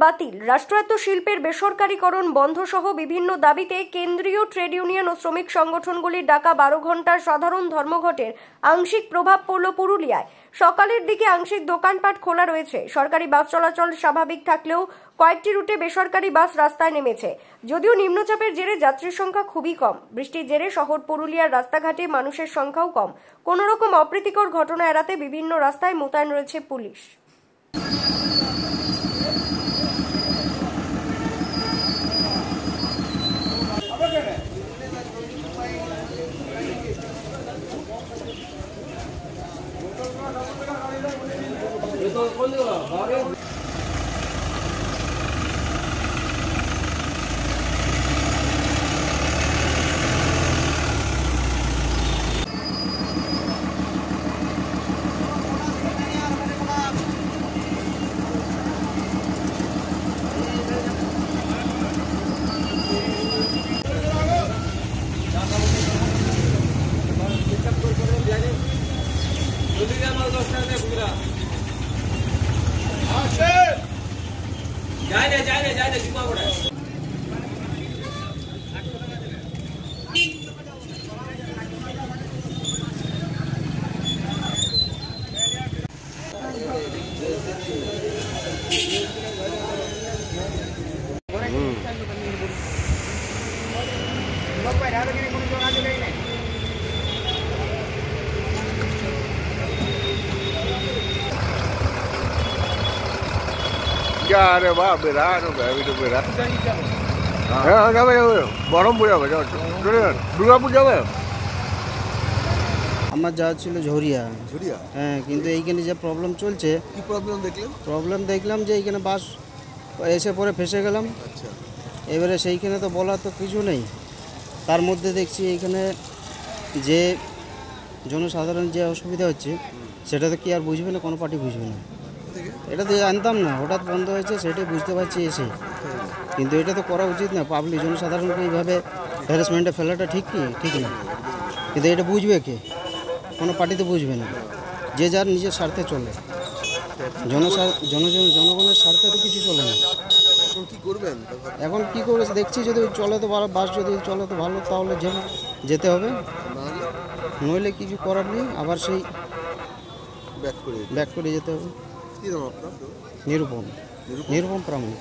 বাতিল, রাষ্ট্রায়ত্ত শিল্পের বেসরকারীকরণ বন্ধ সহ বিভিন্ন দাবিতে কেন্দ্রীয় ট্রেড ইউনিয়ন ও শ্রমিক সংগঠনগুলির ডাকা 12 ঘন্টার সাধারণ ধর্মঘটের আংশিক প্রভাব পড়ল পুরুলিয়ায়। সকালের দিকে আংশিক দোকানপাট খোলা রয়েছে। সরকারি বাস চলাচল স্বাভাবিক থাকলেও কয়েকটি রুটে বেসরকারি বাস রাস্তায় নেমেছে। যদিও নিম্নচাপের জেরে যাত্রীর সংখ্যা খুবই কম। বৃষ্টির জেরে শহর পুরুলিয়ার রাস্তাঘাটে মানুষের সংখ্যাও কম। কোনো রকম অপ্রীতিকর ঘটনা এড়াতে বিভিন্ন রাস্তায় মোতায়েন রয়েছে পুলিশ। अरे वाह बेरा अभी तो बेरा हाँ जावे बरहमपुर जावे दुर्गापुर जावे আমার যাওয়া ছিল ঝরিয়া। হ্যাঁ, কিন্তু এইখানে যে প্রবলেম চলছে, কি প্রবলেম দেখলাম যে এইখানে বাস এসে পরে ফেসে গেলাম। আচ্ছা, এবারে সেইখানে তো বলার তো কিছু নেই। তার মধ্যে দেখছি এইখানে যে জনসাধারণ যে অসুবিধা হচ্ছে সেটা তো কি আর বুঝবে না, কোনো পার্টি বুঝবে না। এটা তো জানতাম না, হঠাৎ বন্ধ হয়েছে সেটাই বুঝতে পারছি এসে। কিন্তু এটা তো করা উচিত না, পাবলিক জনসাধারণকে এইভাবে হ্যারাসমেন্টে ফেলাটা ঠিক না। কিন্তু এটা বুঝবে কে? কোনো পার্টি তো বুঝবে না। যে যার নিজের স্বার্থে চলে, জনগণের স্বার্থে তো কিছু চলে না। এখন কি করবে দেখছি, যদি চলে তো ভালো, বাস যদি চলে তো ভালো, তাহলে যেতে হবে, নইলে কিছু করার নেই, আবার সেই ব্যাক করে যেতে হবে। কি নাম আপনার? নিরূপম প্রামাণিক।